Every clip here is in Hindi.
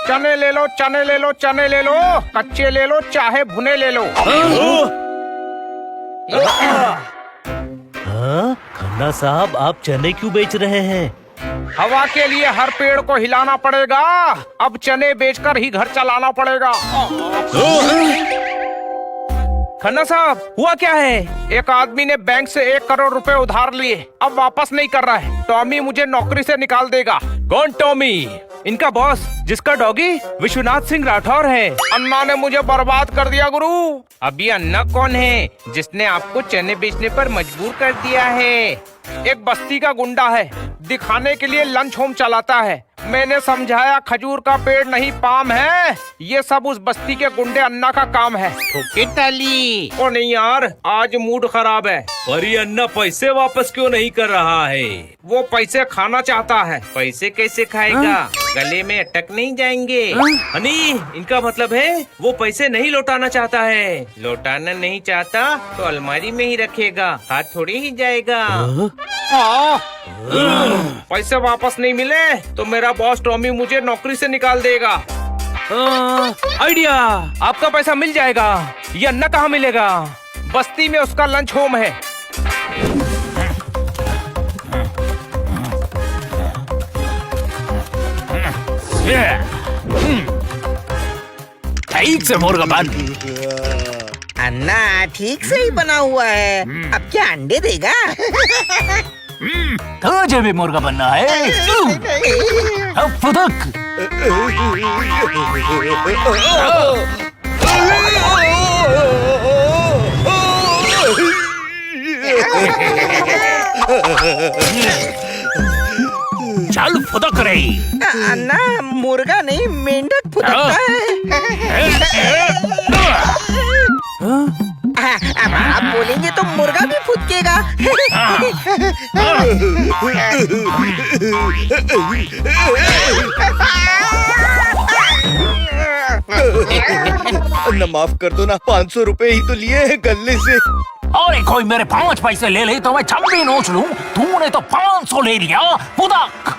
चने ले लो, चने ले लो, चने ले लो, कच्चे ले लो चाहे भुने ले लो। हाँ, खन्ना साहब आप चने क्यों बेच रहे हैं? हवा के लिए हर पेड़ को हिलाना पड़ेगा, अब चने बेचकर ही घर चलाना पड़ेगा। खन्ना साहब हुआ क्या है? एक आदमी ने बैंक से 1 करोड़ रुपए उधार लिए, अब वापस नहीं कर रहा है। टॉमी मुझे नौकरी से निकाल देगा। कौन टॉमी? इनका बॉस जिसका डॉगी विश्वनाथ सिंह राठौर है। अन्ना ने मुझे बर्बाद कर दिया गुरु। अभी अन्ना कौन है जिसने आपको चने बेचने पर मजबूर कर दिया है? एक बस्ती का गुंडा है, दिखाने के लिए लंच होम चलाता है। मैंने समझाया खजूर का पेड़ नहीं पाम है, ये सब उस बस्ती के गुंडे अन्ना का काम है। ठोके ताली। ओ नहीं यार, आज मूड खराब है। पर ये अन्ना पैसे वापस क्यों नहीं कर रहा है? वो पैसे खाना चाहता है। पैसे कैसे खाएगा? गले में अटक नहीं जाएंगे? हनी, इनका मतलब है वो पैसे नहीं लौटाना चाहता है। लौटाना नहीं चाहता तो अलमारी में ही रखेगा, हाथ थोड़ी ही जाएगा। पैसे वापस नहीं मिले तो मेरा बॉस टॉमी मुझे नौकरी से निकाल देगा। आइडिया, आपका पैसा मिल जाएगा। ये अन्ना कहाँ मिलेगा? बस्ती में उसका लंच होम है। ठीक से मुर्गा बन। अन्ना ठीक से ही बना हुआ है, अब क्या अंडे देगा? तुझे भी मुर्गा बनना है? अब फुदक। चल फुदक रे। अन्ना मुर्गा नहीं मेंढक फुदकता है। अब आप बोलेंगे तो मुर्गा भी फुदकेगा। अन्ना माफ कर दो ना, 500 रुपए ही तो लिए हैं गले से। अरे कोई मेरे 5 पैसे ले ले तो मैं 26 नोच लूं। तूने तो 500 ले लिया। फुदक।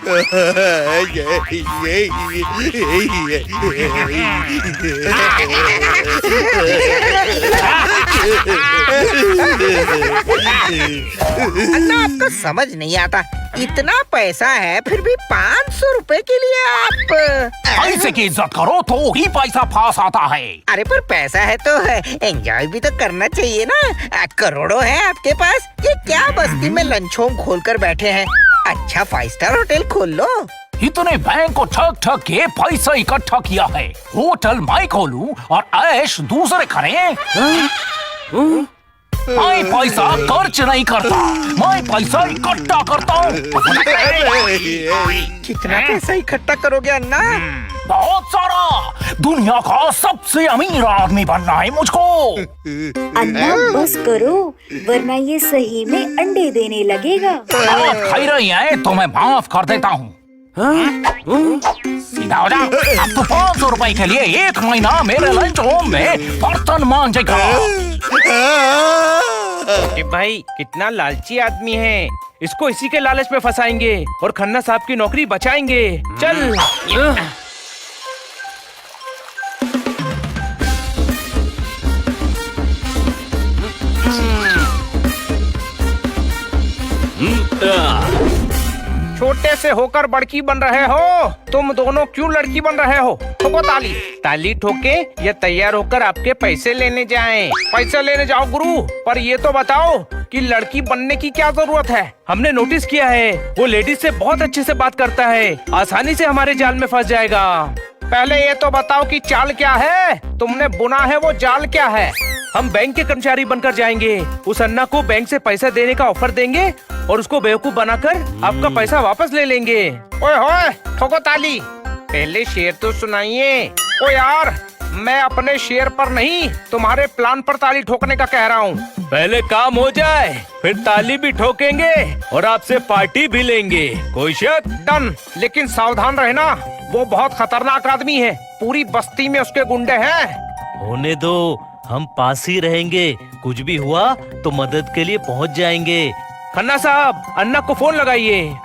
अन्ना आपको समझ नहीं आता, इतना पैसा है फिर भी 500 रुपए के लिए आप पैसे की इज्जत करो तो ही पैसा पास आता है। अरे पर पैसा है तो एंजॉय भी तो करना चाहिए ना। करोड़ों है आपके पास, ये क्या बस्ती में लंच होम खोल कर बैठे हैं? अच्छा 5 स्टार होटल खोल लो। इतने बैंक को ठग ठग के पैसा इकट्ठा किया है। होटल मैं खोलूं और ऐश दूसरे करें? मैं पैसा खर्च नहीं करता, मैं पैसा इकट्ठा करता हूँ। कितना पैसा इकट्ठा करोगे अन्ना? बहुत सारा। दुनिया का सबसे अमीर आदमी बनना है मुझको। अन्ना बस करो, वरना ये सही में अंडे देने लगेगा। आप खाई रही हैं तो मैं माफ कर देता हूँ। सीधा हो जा। अब तो 500 रुपए के लिए 1 महीना मेरे लंच होम में बर्तन मांजेगा। भाई कितना लालची आदमी है, इसको इसी के लालच में फंसाएंगे और खन्ना साहब की नौकरी बचाएंगे। चल। छोटे से होकर बड़की बन रहे हो, तुम दोनों क्यों लड़की बन रहे हो? ठोको ताली। ताली ठोके या तैयार होकर आपके पैसे लेने जाएं? पैसे लेने जाओ गुरु, पर ये तो बताओ कि लड़की बनने की क्या जरूरत है? हमने नोटिस किया है वो लेडीज से बहुत अच्छे से बात करता है, आसानी से हमारे जाल में फंस जाएगा। पहले ये तो बताओ कि चाल क्या है? तुमने बुना है वो जाल क्या है? हम बैंक के कर्मचारी बनकर जाएंगे, उस अन्ना को बैंक से पैसा देने का ऑफर देंगे और उसको बेवकूफ बनाकर आपका पैसा वापस ले लेंगे। ओए होए, ठोको ताली। पहले शेर तो सुनाइए। ओ यार, मैं अपने शेर पर नहीं तुम्हारे प्लान पर ताली ठोकने का कह रहा हूँ। पहले काम हो जाए फिर ताली भी ठोकेंगे और आपसे पार्टी भी लेंगे। कोई शक? डन, लेकिन सावधान रहना, वो बहुत खतरनाक आदमी है। पूरी बस्ती में उसके गुंडे हैं। होने दो, हम पास ही रहेंगे, कुछ भी हुआ तो मदद के लिए पहुंच जाएंगे। खन्ना साहब, अन्ना को फोन लगाइए।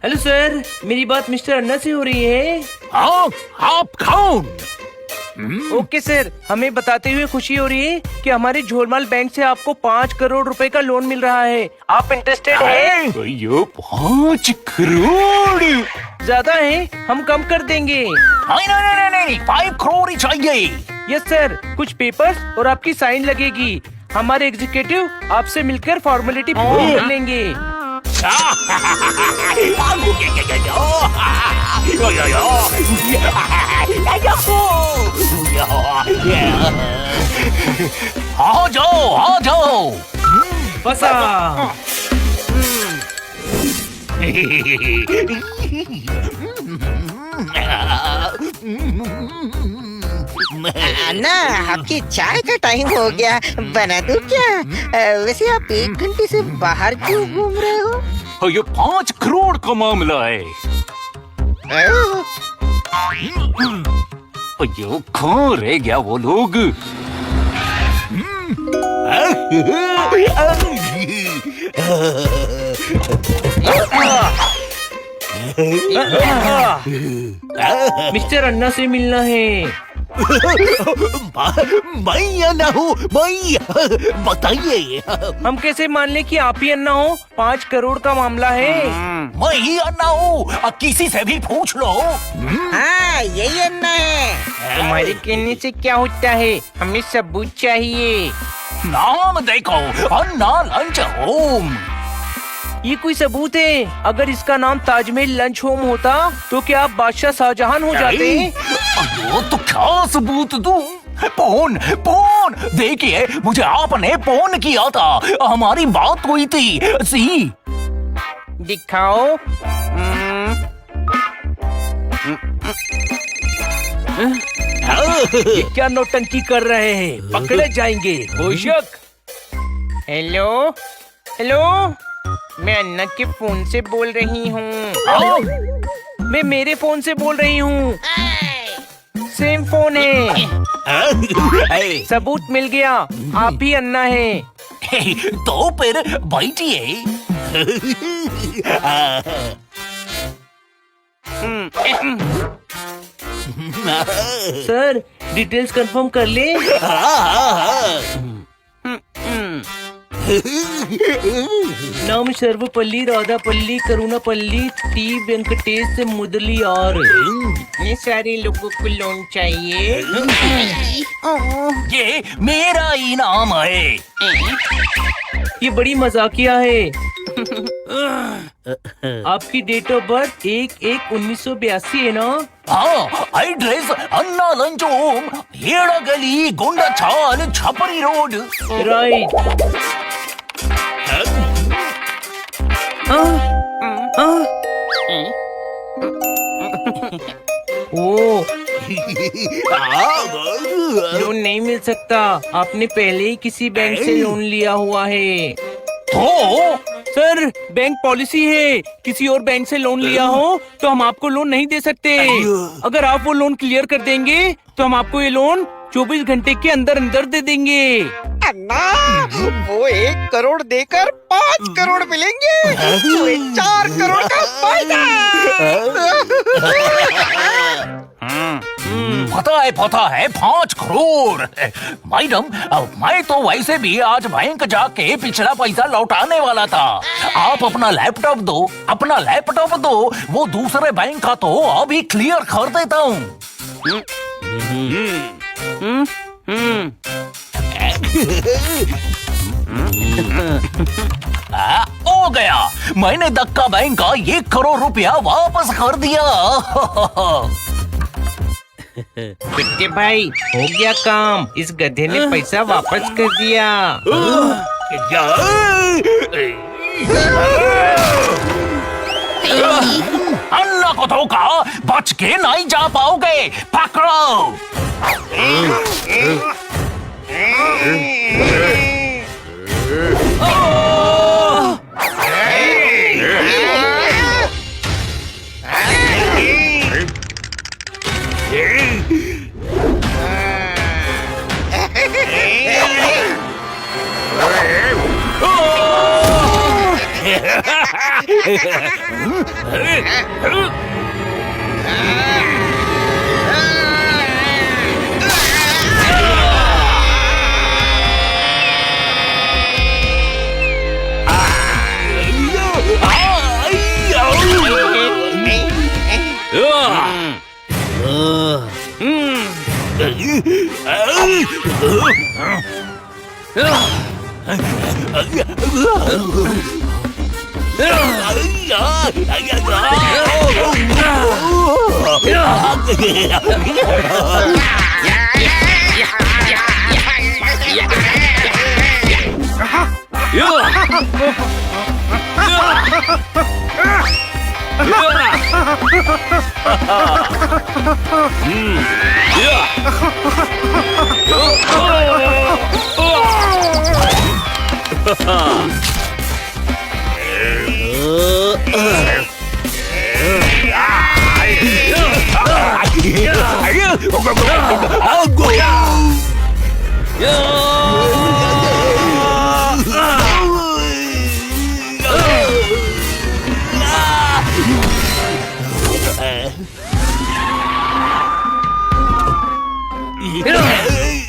हेलो सर, मेरी बात मिस्टर अन्ना से हो रही है? हाँ, आप कौन? ओके सर, हमें बताते हुए खुशी हो रही है कि हमारे झोलमाल बैंक से आपको 5 करोड़ रुपए का लोन मिल रहा है। आप इंटरेस्टेड हैं? ये 5 करोड़? ज्यादा है, हम कम कर देंगे। नहीं, 5 करोड़ ही चाहिए। यस सर, कुछ पेपर्स और आपकी साइन लगेगी। हमारे एग्जीक्यूटिव आपसे मिलकर फॉर्मेलिटी पूरी कर लेंगे। आ जाओ। फंसा। अन्ना, आपकी चाय का टाइम हो गया, बना दूं क्या? वैसे आप 1 घंटे से बाहर क्यों घूम रहे हो? ये 5 करोड़ का मामला है। ये कहाँ रह गया वो लोग? मिस्टर अन्ना से मिलना है। मैं या ना हूँ, मैं बताइए। हम कैसे मान ले कि आप ही अन्ना हो? 5 करोड़ का मामला है। मैं ही अन्ना हूँ, किसी से भी पूछ लो। हाँ, यही अन्ना है। तुम्हारे कहने से क्या होता है? हमें सबूत चाहिए। नाम देखो, अन्ना लंच होम। ये कोई सबूत है? अगर इसका नाम ताजमहल लंच होम होता तो क्या आप बादशाह शाहजहां हो जाते? अयो, तो क्या सबूत दूं? फोन देखिए, मुझे आपने फोन किया था, हमारी बात हुई थी। सी दिखाओ। ये क्या नौटंकी कर रहे हैं? पकड़े जाएंगे। होशक। हेलो, मैं अन्ना के फोन से बोल रही हूँ। मैं मेरे फोन से बोल रही हूँ। सेम फोन है। सबूत मिल गया, आप ही अन्ना है। तो फिर बैठिए। सर, डिटेल्स कंफर्म कर ले। नाम सर्वपल्ली राधापल्ली करुणापल्ली टी वेंकटेश मुरली और ये सारे लोगों को लोन चाहिए। ये मेरा इनाम है। ये बड़ी मजाकिया है। आपकी डेट ऑफ बर्थ 1/1/1982 है ना? हाँ, एड्रेस अन्ना लंच होम, हेड़ा गली, गोंडा छाल, छपरी रोड। राइट। ओ, लोन नहीं मिल सकता। आपने पहले ही किसी बैंक से लोन लिया हुआ है। तो सर, बैंक पॉलिसी है, किसी और बैंक से लोन लिया हो तो हम आपको लोन नहीं दे सकते। अगर आप वो लोन क्लियर कर देंगे तो हम आपको ये लोन 24 घंटे के अंदर अंदर दे देंगे। अन्ना, वो 1 करोड़ देकर 5 करोड़ मिलेंगे। तो 4 करोड़ का फायदा। पता है 5 करोड़। मैडम, मैं तो वैसे भी आज बैंक जाके पिछला पैसा लौटाने वाला था। आप अपना लैपटॉप दो, वो दूसरे बैंक का तो अभी क्लियर कर देता हूँ। हो गया, मैंने धक्का बैंक का 1 करोड़ रुपया वापस कर दिया। पिट्टे भाई, हो गया काम। इस गधे ने पैसा वापस कर दिया। अन्ना को धोखा, बच के नहीं जा पाओगे। पकड़ो।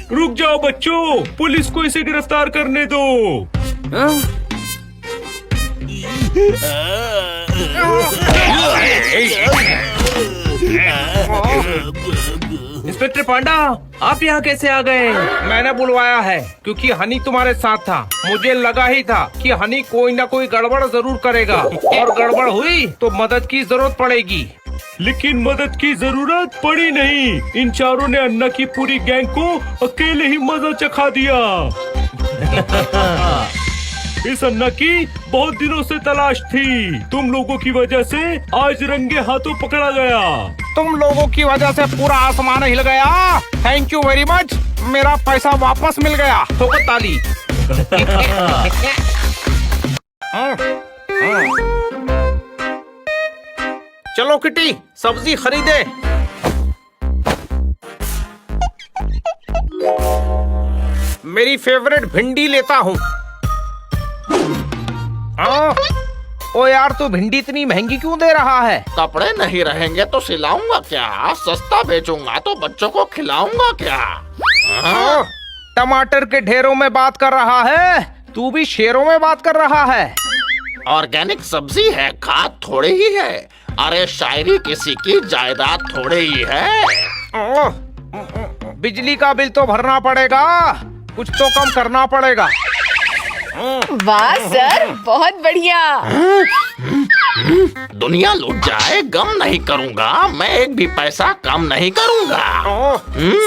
रुक जाओ बच्चों, पुलिस को इसे गिरफ्तार करने दो। इंस्पेक्टर पांडा, आप यहाँ कैसे आ गए? मैंने बुलवाया है क्योंकि हनी तुम्हारे साथ था। मुझे लगा ही था कि हनी कोई ना कोई गड़बड़ जरूर करेगा और गड़बड़ हुई तो मदद की जरूरत पड़ेगी। लेकिन मदद की जरूरत पड़ी नहीं। इन चारों ने अन्ना की पूरी गैंग को अकेले ही मजा चखा दिया। इस अन्ना की बहुत दिनों से तलाश थी। तुम लोगों की वजह से आज रंगे हाथों पकड़ा गया। तुम लोगों की वजह से पूरा आसमान हिल गया। थैंक यू वेरी मच, मेरा पैसा वापस मिल गया। ठोको ताली। चलो किटी, सब्जी खरीदे। मेरी फेवरेट भिंडी लेता हूँ। ओ यार, तू भिंडी इतनी महंगी क्यों दे रहा है? कपड़े नहीं रहेंगे तो सिलाऊंगा क्या? सस्ता बेचूंगा तो बच्चों को खिलाऊंगा क्या? टमाटर के ढेरों में बात कर रहा है, तू भी शेरों में बात कर रहा है। ऑर्गेनिक सब्जी है, खाद थोड़ी ही है। अरे शायरी किसी की जायदाद थोड़ी ही है। बिजली का बिल तो भरना पड़ेगा, कुछ तो कम करना पड़ेगा। वाह सर, बहुत बढ़िया। दुनिया लूट जाए गम नहीं करूंगा, मैं एक भी पैसा कम नहीं करूंगा।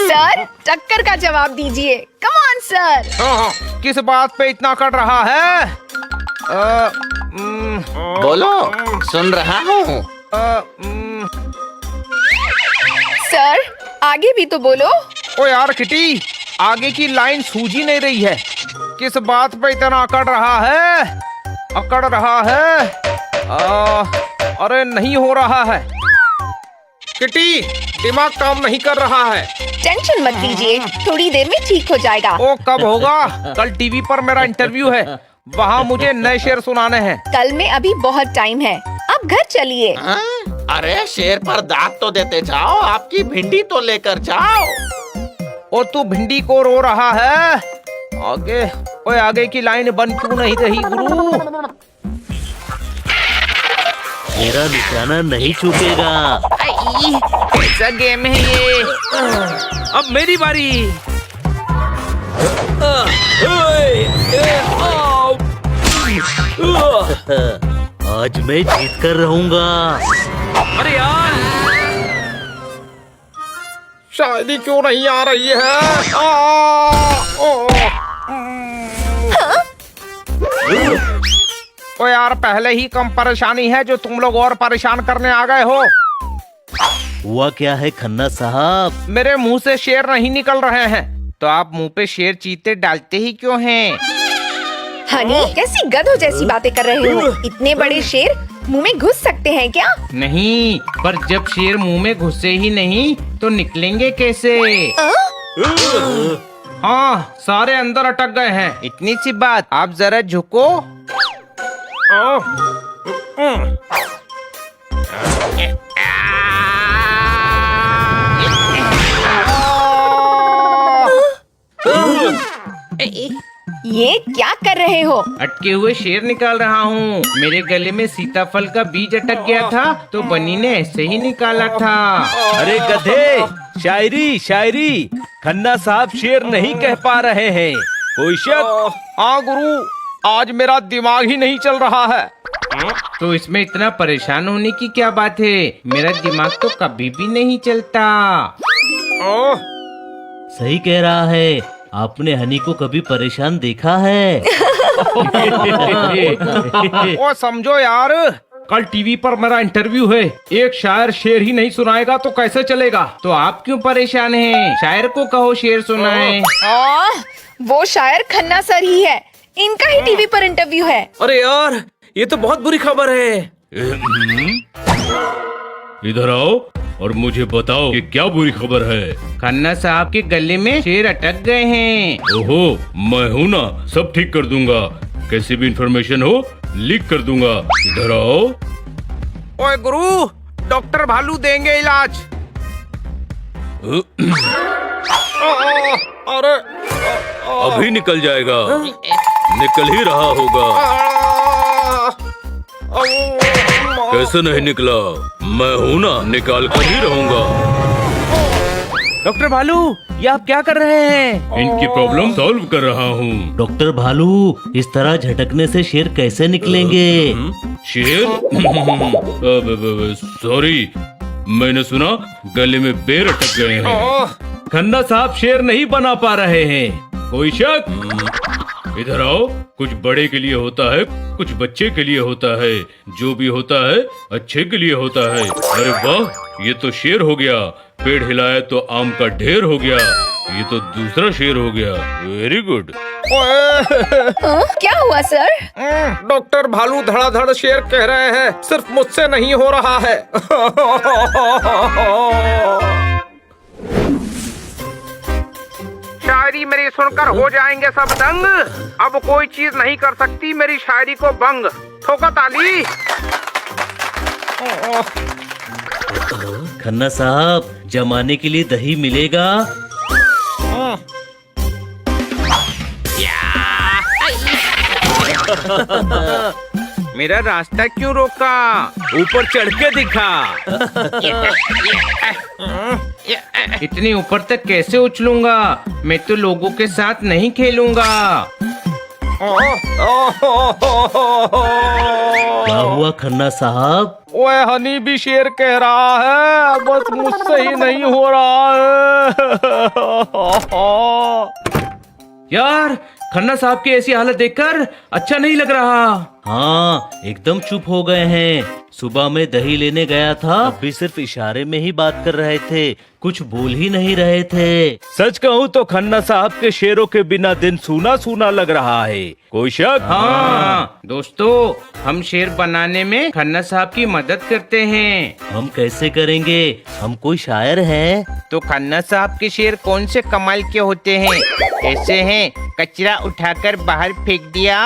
सर, टक्कर का जवाब दीजिए। Come on sir. किस बात पे इतना कर रहा है? बोलो, सुन रहा हूँ। सर, आगे भी तो बोलो। ओ यार किटी, आगे की लाइन सूझी नहीं रही है। किस बात पे इतना अकड़ रहा है? अरे नहीं हो रहा है किटी, दिमाग काम नहीं कर रहा है। टेंशन मत लीजिए, थोड़ी देर में ठीक हो जाएगा। ओ कब होगा? कल टीवी पर मेरा इंटरव्यू है, वहाँ मुझे नए शेर सुनाने हैं। कल में अभी बहुत टाइम है, आप घर चलिए। अरे शेर पर दांत तो देते जाओ, आपकी भिंडी तो लेकर जाओ। और तू भिंडी को रो रहा है? आगे, ओए आगे की लाइन बन क्यों नहीं रही गुरु? मेरा निशाना नहीं चूकेगा। कैसा गेम है ये? अब मेरी बारी। आज मैं जीत कर रहूंगा। अरे यार, शायद ही क्यों नहीं आ रही है? ओ यार, पहले ही कम परेशानी है जो तुम लोग और परेशान करने आ गए हो। हुआ क्या है खन्ना साहब? मेरे मुंह से शेर नहीं निकल रहे हैं, तो आप मुंह पे शेर चीते डालते ही क्यों हैं? हनी, कैसी गधों जैसी बातें कर रहे हो? इतने बड़े शेर मुंह में घुस सकते हैं क्या? नहीं, पर जब शेर मुंह में घुसे ही नहीं तो निकलेंगे कैसे? हाँ, सारे अंदर अटक गए हैं। इतनी सी बात, आप जरा झुको। ये क्या कर रहे हो? अटके हुए शेर निकाल रहा हूँ। मेरे गले में सीताफल का बीज अटक गया था तो बनी ने ऐसे ही निकाला था। अरे गधे, शायरी शायरी, खन्ना साहब शेर नहीं कह पा रहे हैं। कोई शक? हाँ गुरु, आज मेरा दिमाग ही नहीं चल रहा है। तो इसमें इतना परेशान होने की क्या बात है? मेरा दिमाग तो कभी भी नहीं चलता। सही कह रहा है। आपने हनी को कभी परेशान देखा है? ओ समझो यार, कल टीवी पर मेरा इंटरव्यू है। एक शायर शेर ही नहीं सुनाएगा तो कैसे चलेगा? तो आप क्यों परेशान हैं? शायर को कहो शेर सुनाए। वो शायर खन्ना सर ही है। इनका ही टीवी पर इंटरव्यू है। अरे यार, ये तो बहुत बुरी खबर है। इधर आओ और मुझे बताओ कि क्या बुरी खबर है। खन्ना साहब के गले में शेर अटक गए हैं। ओहो, मैं हूँ ना, सब ठीक कर दूंगा। कैसी भी इंफॉर्मेशन हो लीक कर दूंगा। इधर आओ। ओए गुरु, डॉक्टर भालू देंगे इलाज। अरे अभी निकल जाएगा, निकल ही रहा होगा। कैसे नहीं निकला? मैं हूँ ना, निकाल कर ही रहूंगा। डॉक्टर भालू, ये आप क्या कर रहे हैं? इनकी प्रॉब्लम सॉल्व कर रहा हूँ। डॉक्टर भालू, इस तरह झटकने से शेर कैसे निकलेंगे? शेर? सॉरी, मैंने सुना गले में बेर अटक गए हैं। खन्ना साहब शेर नहीं बना पा रहे हैं। कोई शक? इधर आओ। कुछ बड़े के लिए होता है, कुछ बच्चे के लिए होता है। जो भी होता है अच्छे के लिए होता है। अरे वाह, ये तो शेर हो गया। पेड़ हिलाया तो आम का ढेर हो गया। ये तो दूसरा शेर हो गया। Very good. क्या हुआ सर? डॉक्टर भालू धड़ाधड़ शेर कह रहे हैं, सिर्फ मुझसे नहीं हो रहा है। शायरी मेरी सुनकर हो जाएंगे सब दंग। अब कोई चीज नहीं कर सकती मेरी शायरी को भंग। ठोका ताली। खन्ना साहब, जमाने के लिए दही मिलेगा? मेरा रास्ता क्यों रोका? ऊपर चढ़ के दिखा। इतनी ऊपर तक कैसे उछलूंगा? मैं तो लोगों के साथ नहीं खेलूंगा। क्या हुआ खन्ना साहब? ओए हनी भी शेर कह रहा है, बस मुझसे ही नहीं हो रहा है। यार, खन्ना साहब की ऐसी हालत देखकर अच्छा नहीं लग रहा। हाँ, एकदम चुप हो गए हैं। सुबह में दही लेने गया था, अभी सिर्फ इशारे में ही बात कर रहे थे, कुछ बोल ही नहीं रहे थे। सच कहूँ तो खन्ना साहब के शेरों के बिना दिन सूना सूना लग रहा है। कोई शक? हाँ दोस्तों, हम शेर बनाने में खन्ना साहब की मदद करते हैं। हम कैसे करेंगे? हम कोई शायर हैं। तो खन्ना साहब के शेर कौन से कमाल के होते हैं? ऐसे हैं, कचरा उठाकर बाहर फेंक दिया,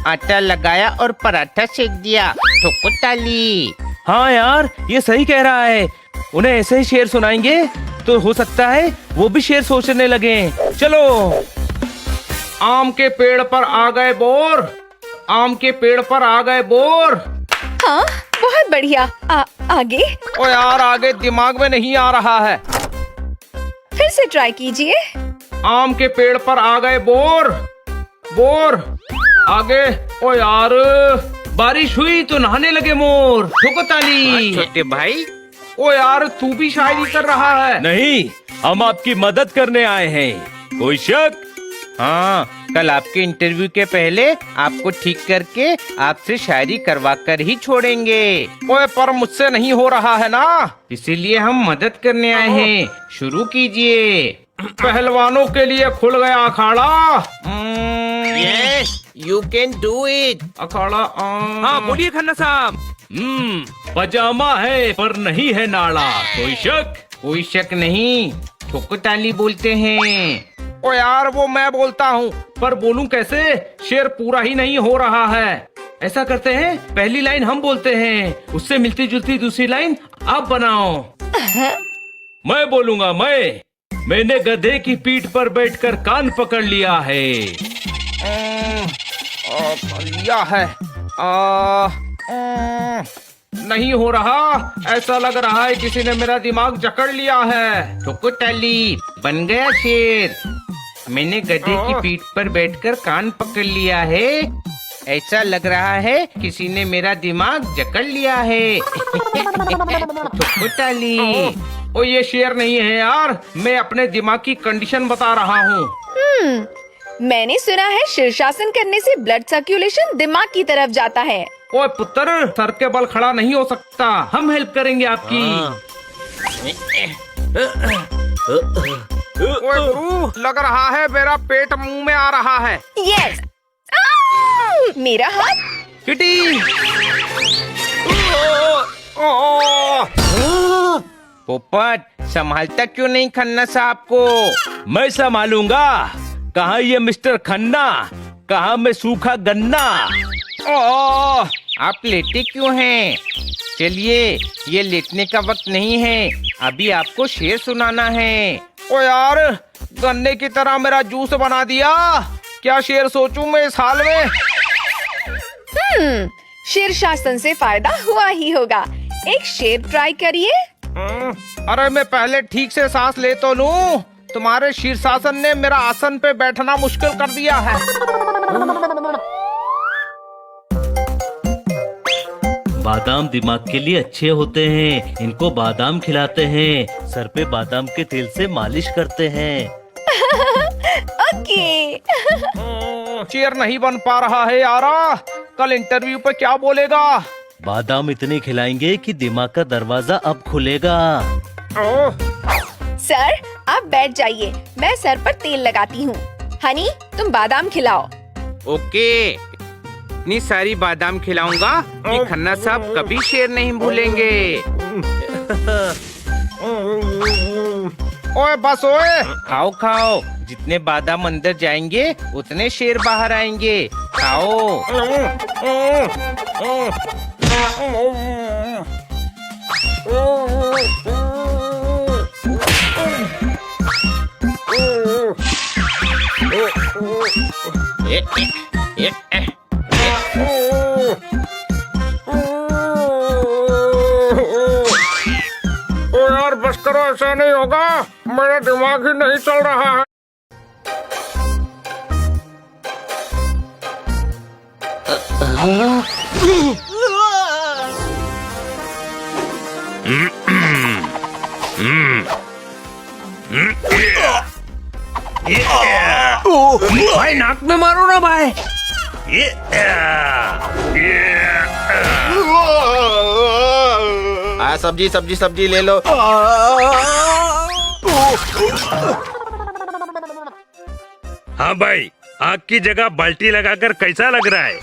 आटा लगाया और पराठा सेक दिया। ठोको ताली। हाँ यार, ये सही कह रहा है। उन्हें ऐसे ही शेर सुनाएंगे तो हो सकता है वो भी शेर सोचने लगे। चलो। आम के पेड़ पर आ गए बोर, आम के पेड़ पर आ गए बोर। हाँ, बहुत बढ़िया। आगे? ओ यार, आगे दिमाग में नहीं आ रहा है। फिर से ट्राई कीजिए। आम के पेड़ पर आ गए बोर, बोर। आगे? ओ यार, बारिश हुई तो नहाने लगे मोर। ठोको ताली। छोटे भाई। ओ यार, तू भी शायरी कर रहा है? नहीं, हम आपकी मदद करने आए हैं। कोई शक? हाँ, कल आपके इंटरव्यू के पहले आपको ठीक करके आपसे शायरी करवा कर ही छोड़ेंगे। ओए, पर मुझसे नहीं हो रहा है ना, इसीलिए हम मदद करने आए हैं। शुरू कीजिए। पहलवानों के लिए खुल गया अखाड़ा। Yes, you can do it. अखाड़ा। हाँ बोलिए खन्ना साहब। पजामा है पर नहीं है नाड़ा। कोई शक? कोई शक नहीं। ठोको ताली बोलते हैं। ओ यार, वो मैं बोलता हूँ, पर बोलूं कैसे? शेर पूरा ही नहीं हो रहा है। ऐसा करते हैं, पहली लाइन हम बोलते हैं, उससे मिलती जुलती दूसरी लाइन आप बनाओ। मैं बोलूंगा, मैंने गधे की पीठ पर बैठकर कान पकड़ लिया है। लिया है। नहीं हो रहा, ऐसा लग रहा है किसी ने मेरा दिमाग जकड़ लिया है। टोकोटाली बन गया शेर। मैंने गधे की पीठ पर बैठकर कान पकड़ लिया है। ऐसा लग रहा है किसी ने मेरा दिमाग जकड़ लिया है। टोकोटाली। ओ ये शेर नहीं है यार, मैं अपने दिमाग की कंडीशन बता रहा हूँ। मैंने सुना है शीर्षासन करने से ब्लड सर्कुलेशन दिमाग की तरफ जाता है। ओए पुत्र, सर के बल खड़ा नहीं हो सकता, हम हेल्प करेंगे आपकी। ओए गुरु, लग रहा है मेरा पेट मुंह में आ रहा है। यस। मेरा हाथ। किटी। पोपट, संभालता क्यों नहीं खन्ना साहब को? मैं संभालूंगा। कहाँ ये मिस्टर खन्ना, कहाँ मैं सूखा गन्ना। आप लेटे क्यों हैं? चलिए, ये लेटने का वक्त नहीं है, अभी आपको शेर सुनाना है। ओ यार, गन्ने की तरह मेरा जूस बना दिया। क्या शेर सोचूं मैं इस हाल में? शीर्षासन से फायदा हुआ ही होगा। एक शेर ट्राई करिए। अरे मैं पहले ठीक से सांस ले तो लूं। तुम्हारे शीर्षासन ने मेरा आसन पे बैठना मुश्किल कर दिया है। बादाम दिमाग के लिए अच्छे होते हैं, इनको बादाम खिलाते हैं, सर पे बादाम के तेल से मालिश करते हैं। ओके। शेर नहीं बन पा रहा है यारा, कल इंटरव्यू पे क्या बोलेगा? बादाम इतने खिलाएंगे कि दिमाग का दरवाजा अब खुलेगा। सर, आप बैठ जाइए, मैं सर पर तेल लगाती हूँ। हनी, तुम बादाम खिलाओ। ओके, इतनी सारी बादाम खिलाऊंगा कि खन्ना साहब कभी शेर नहीं भूलेंगे। ओए बस ओए। खाओ खाओ, जितने बादाम अंदर जाएंगे उतने शेर बाहर आएंगे। खाओ। ओ यार बस करो, ऐसा नहीं होगा, मेरा दिमाग ही नहीं चल रहा है। भाई नाक में मारो ना भाई। सब्जी सब्जी सब्जी ले लो। हाँ भाई, आग की जगह बाल्टी लगाकर कैसा लग रहा है?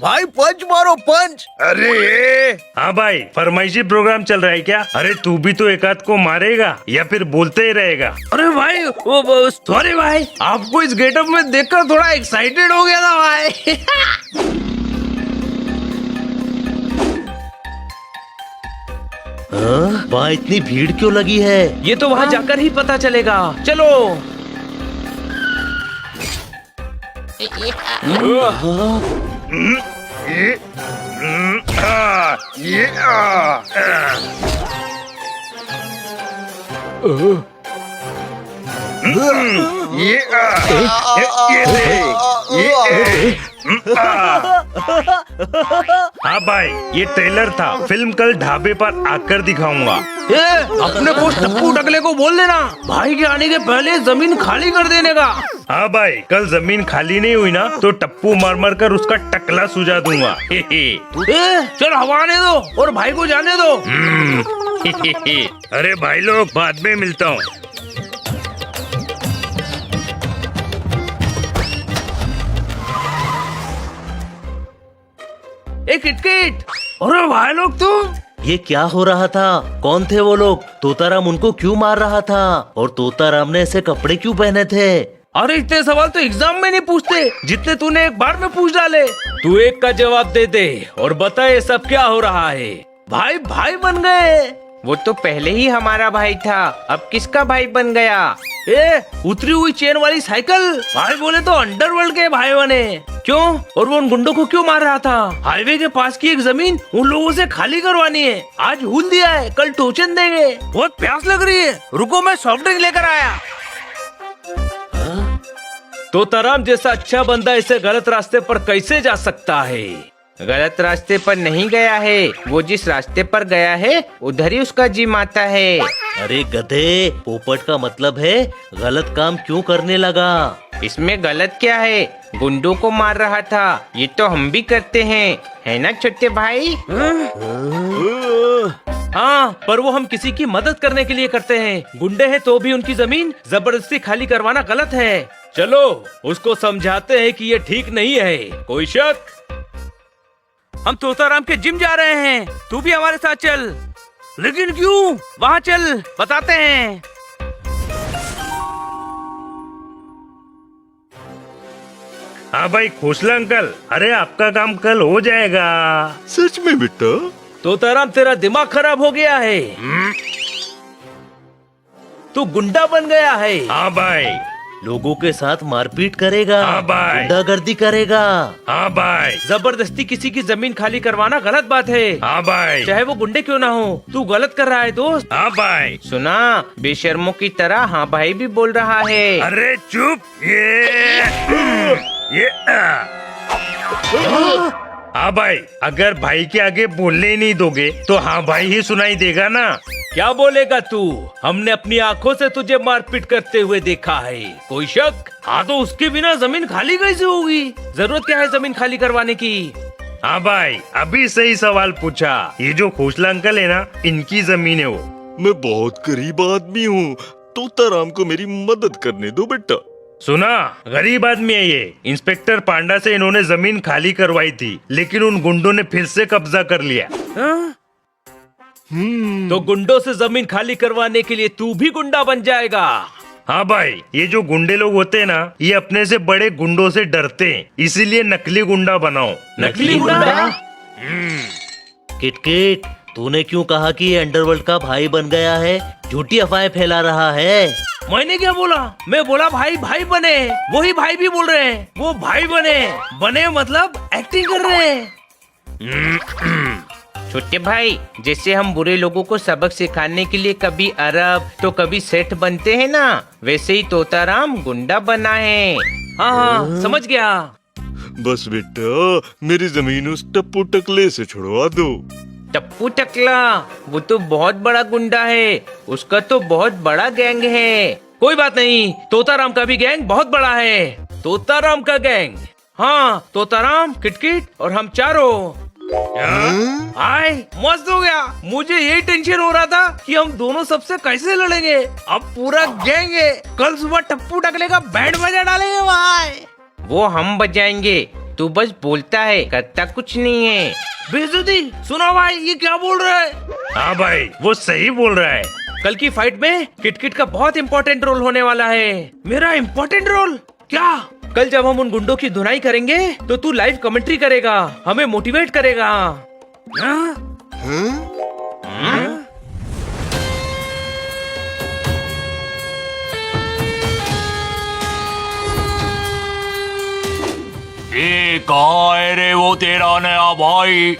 भाई पंच मारो, पंच। अरे हाँ भाई, फरमाइशी प्रोग्राम चल रहा है क्या? अरे तू भी तो एक आध को मारेगा या फिर बोलते ही रहेगा? अरे भाई, वो सॉरी भाई, आपको इस गेटअप में देखकर थोड़ा एक्साइटेड हो गया था भाई। वहाँ इतनी भीड़ क्यों लगी है? ये तो वहाँ जाकर ही पता चलेगा। चलो। हाँ भाई, ये ट्रेलर था, फिल्म कल ढाबे पर आकर दिखाऊंगा। अपने को टप्पू टकले को बोल देना, भाई के आने के पहले जमीन खाली कर देने का। हाँ भाई, कल जमीन खाली नहीं हुई ना तो टप्पू मार मार कर उसका टकला सुझा दूंगा। चल हवा आने दो और भाई को जाने दो। अरे भाई लोग, बाद में मिलता हूँ। एक किटकिट। अरे भाई लोग, तुम ये क्या हो रहा था? कौन थे वो लोग? तोताराम उनको क्यों मार रहा था? और तोताराम ने ऐसे कपड़े क्यों पहने थे? अरे इतने सवाल तो एग्जाम में नहीं पूछते जितने तूने एक बार में पूछ डाले। तू एक का जवाब दे दे और बता ये सब क्या हो रहा है। भाई भाई बन गए। वो तो पहले ही हमारा भाई था, अब किसका भाई बन गया? ए उतरी हुई चेन वाली साइकिल। भाई बोले तो अंडरवर्ल्ड के भाई बने। क्यों? और वो उन गुंडों को क्यों मार रहा था? हाईवे के पास की एक जमीन उन लोगों से खाली करवानी है। आज हुल दिया है, कल टोचन देंगे। बहुत प्यास लग रही है, रुको मैं सॉफ्ट ड्रिंक लेकर आया। तोताराम जैसा अच्छा बंदा इसे गलत रास्ते पर कैसे जा सकता है? गलत रास्ते पर नहीं गया है, वो जिस रास्ते पर गया है उधर ही उसका जी माता है। अरे गधे, पोपट का मतलब है गलत काम क्यों करने लगा? इसमें गलत क्या है? गुंडों को मार रहा था, ये तो हम भी करते हैं, है ना छोटे भाई? हाँ, पर वो हम किसी की मदद करने के लिए करते हैं। गुंडे हैं तो भी उनकी जमीन जबरदस्ती खाली करवाना गलत है। चलो उसको समझाते हैं कि ये ठीक नहीं है। कोई शक? हम तोताराम के जिम जा रहे हैं, तू भी हमारे साथ चल। लेकिन क्यों? वहाँ चल, बताते हैं। हाँ भाई खोसला अंकल, अरे आपका काम कल हो जाएगा। सच में बेटा? तोताराम तेरा दिमाग खराब हो गया है। तू गुंडा बन गया है। हाँ भाई। लोगों के साथ मारपीट करेगा। हाँ भाई। गुंडागर्दी करेगा। हाँ भाई। जबरदस्ती किसी की जमीन खाली करवाना गलत बात है। हाँ भाई। चाहे वो गुंडे क्यों ना हो, तू गलत कर रहा है दोस्त। हाँ भाई। सुना, बेशर्मों की तरह हाँ भाई भी बोल रहा है। अरे चुप। ये हाँ भाई, अगर भाई के आगे बोलने ही नहीं दोगे तो हाँ भाई ही सुनाई देगा ना। क्या बोलेगा तू? हमने अपनी आंखों से तुझे मारपीट करते हुए देखा है। कोई शक? हाँ तो उसके बिना जमीन खाली कैसे होगी? जरूरत क्या है जमीन खाली करवाने की? हाँ भाई, अभी सही सवाल पूछा। ये जो खोसला अंकल है ना, इनकी जमीन है वो। मैं बहुत गरीब आदमी हूँ, तोताराम को मेरी मदद करने दो बेटा। सुना, गरीब आदमी है ये। इंस्पेक्टर पांडा से इन्होंने जमीन खाली करवाई थी, लेकिन उन गुंडों ने फिर से कब्जा कर लिया। तो गुंडों से जमीन खाली करवाने के लिए तू भी गुंडा बन जाएगा? हाँ भाई, ये जो गुंडे लोग होते हैं ना, ये अपने से बड़े गुंडों से डरते हैं, इसीलिए नकली गुंडा बनाओ। नकली गुंडा? किटकिट, तूने क्यों कहा कि ये अंडरवर्ल्ड का भाई बन गया है? झूठी अफवाहें फैला रहा है। मैंने क्या बोला? मैं बोला भाई भाई बने। वही भाई भी बोल रहे हैं, वो भाई बने। बने मतलब एक्टिंग कर रहे हैं। छोटे भाई, जैसे हम बुरे लोगों को सबक सिखाने के लिए कभी अरब तो कभी सेठ बनते हैं ना, वैसे ही तोताराम गुंडा बना है। हाँ हाँ, समझ गया। बस बेटा, मेरी जमीन उस टप्पू टकले से छुड़वा दो। टप्पू टकला? वो तो बहुत बड़ा गुंडा है, उसका तो बहुत बड़ा गैंग है। कोई बात नहीं, तोताराम का भी गैंग बहुत बड़ा है। तोताराम का गैंग? हाँ, तोताराम, किटकिट और हम चारों। हाय, मस्त हो गया। मुझे यही टेंशन हो रहा था कि हम दोनों सबसे कैसे लड़ेंगे। अब पूरा गैंग है, कल सुबह टप्पू टकले का बैंड बजा डालेंगे भाई। वो हम बजाएंगे, तू बस बोलता है, करता कुछ नहीं है। बेइज्जती। सुनो भाई, ये क्या बोल रहा है? हाँ भाई, वो सही बोल रहा है। कल की फाइट में किटकिट का बहुत इम्पोर्टेंट रोल होने वाला है। मेरा इम्पोर्टेंट रोल? क्या? कल जब हम उन गुंडों की धुनाई करेंगे तो तू लाइव कमेंट्री करेगा, हमें मोटिवेट करेगा। ये कहाँ है रे वो तेरा नया भाई?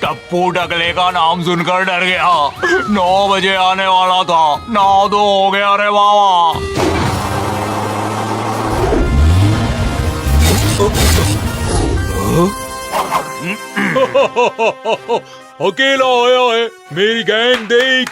टप्पू टकले का नाम सुनकर डर गया। 9 बजे आने वाला था, 9 हो गया रे बाबा। अकेला आया है, मेरी गैंग देख।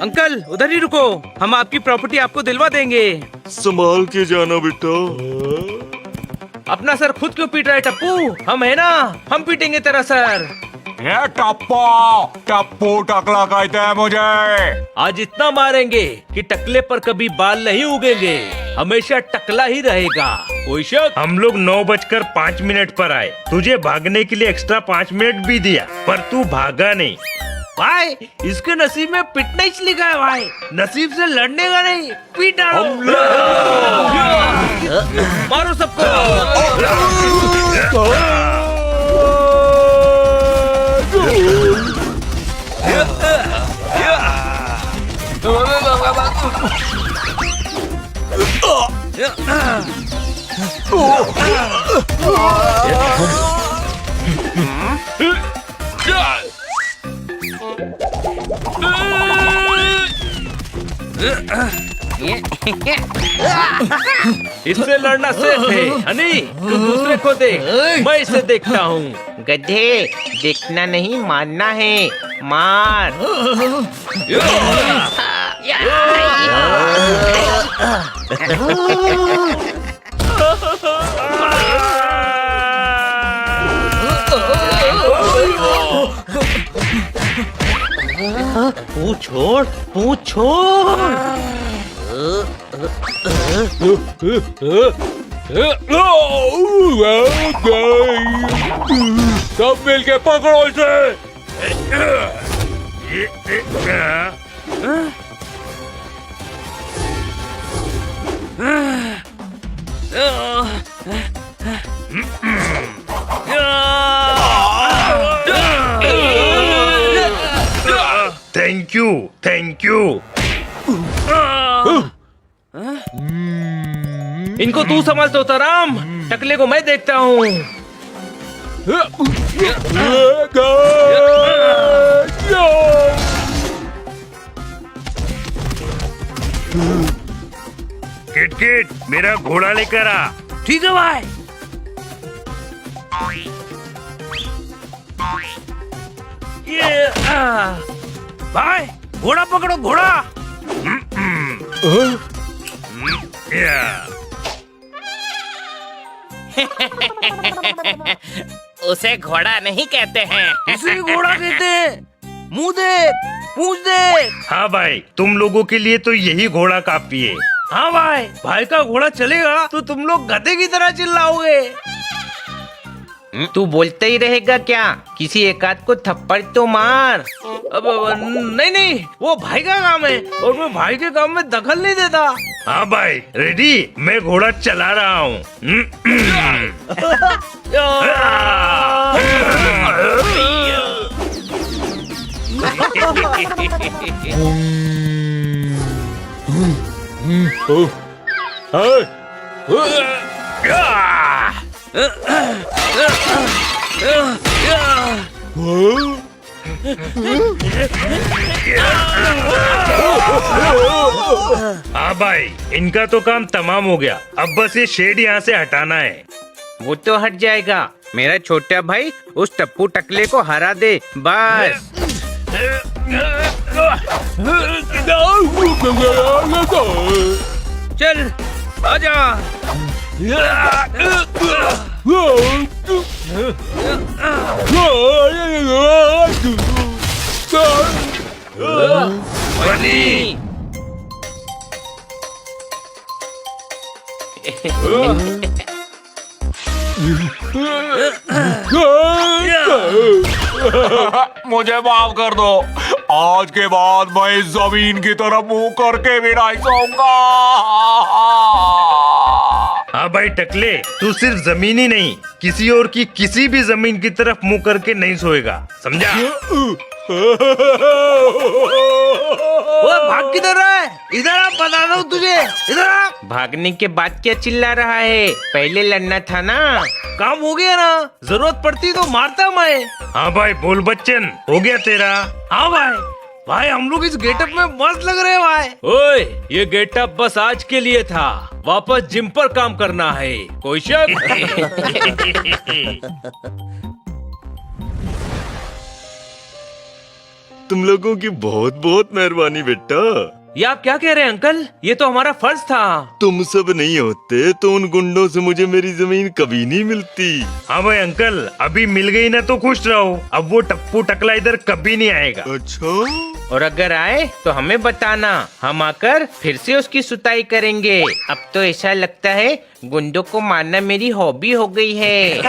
अंकल उधर ही रुको, हम आपकी प्रॉपर्टी आपको दिलवा देंगे। संभाल के जाना बेटा। अपना सर खुद क्यों पीट रहा है टप्पू? हम है ना, हम पीटेंगे तेरा सर। ये टप्पू टप्पू टकला कहते हैं मुझे। आज इतना मारेंगे कि टकले पर कभी बाल नहीं उगेंगे, हमेशा टकला ही रहेगा। कोई शक? हम लोग 9:05 पर आए, तुझे भागने के लिए एक्स्ट्रा 5 मिनट भी दिया, पर तू भागा नहीं। भाई इसके नसीब में पिटना ही लिखा है भाई, नसीब से लड़ने का नहीं, पीटा मारो सबको। इससे लड़ना सेफ है। हनी तू दूसरे को देख, मैं इसे देखता हूँ। गधे, देखना नहीं मारना है, मार। पूछ छोड़, पूछ छोड़। सब मिलके पकड़ो इसे। Thank you, thank you. इनको तू संभाल तोताराम, टकले को मैं देखता हूँ। किट किट, मेरा घोड़ा लेकर आ। ठीक है भाई। भाई घोड़ा पकड़ो, घोड़ा। उसे घोड़ा नहीं कहते हैं। उसे घोड़ा कहते हैं। मुंह देख, पूंछ देख। हाँ भाई, तुम लोगों के लिए तो यही घोड़ा काफी है। हाँ भाई, भाई का घोड़ा चलेगा तो तुम लोग गधे की तरह चिल्लाओगे। तू बोलते ही रहेगा क्या? किसी एक आध को थप्पड़ तो मार। अब नहीं नहीं, वो भाई का काम है और मैं भाई के काम में दखल नहीं देता। हाँ भाई, रेडी? मैं घोड़ा चला रहा हूँ। हाँ भाई, इनका तो काम तमाम हो गया, अब बस ये शेड यहाँ से हटाना है। वो तो हट जाएगा, मेरा छोटा भाई उस टप्पू टकले को हरा दे बस। चल आजा। बनी। मुझे माफ कर दो, आज के बाद मैं इस जमीन की तरफ मुंह करके भी नहीं सोऊंगा। हाँ भाई टकले, तू सिर्फ जमीन ही नहीं, किसी और की किसी भी जमीन की तरफ मुंह करके नहीं सोएगा, समझा? वो भाग किधर रहा है? इधर आ, बता रहा हूँ तुझे, इधर आ। भागने के बाद क्या चिल्ला रहा है? पहले लड़ना था ना। काम हो गया ना, जरूरत पड़ती तो मारता मैं। हाँ भाई बोल बच्चन, हो गया तेरा? हाँ भाई, भाई हम लोग इस गेटअप में मस्त लग रहे हैं भाई। ओए, ये गेटअप बस आज के लिए था, वापस जिम पर काम करना है। कोई शक? तुम लोगों की बहुत बहुत मेहरबानी बेटा। ये आप क्या कह रहे हैं अंकल? ये तो हमारा फर्ज था। तुम सब नहीं होते तो उन गुंडों से मुझे मेरी जमीन कभी नहीं मिलती। हाँ भाई अंकल, अभी मिल गई ना तो खुश रहो। अब वो टप्पू टकला इधर कभी नहीं आएगा। अच्छा, और अगर आए तो हमें बताना, हम आकर फिर से उसकी सुताई करेंगे। अब तो ऐसा लगता है गुंडों को मारना मेरी हॉबी हो गई है।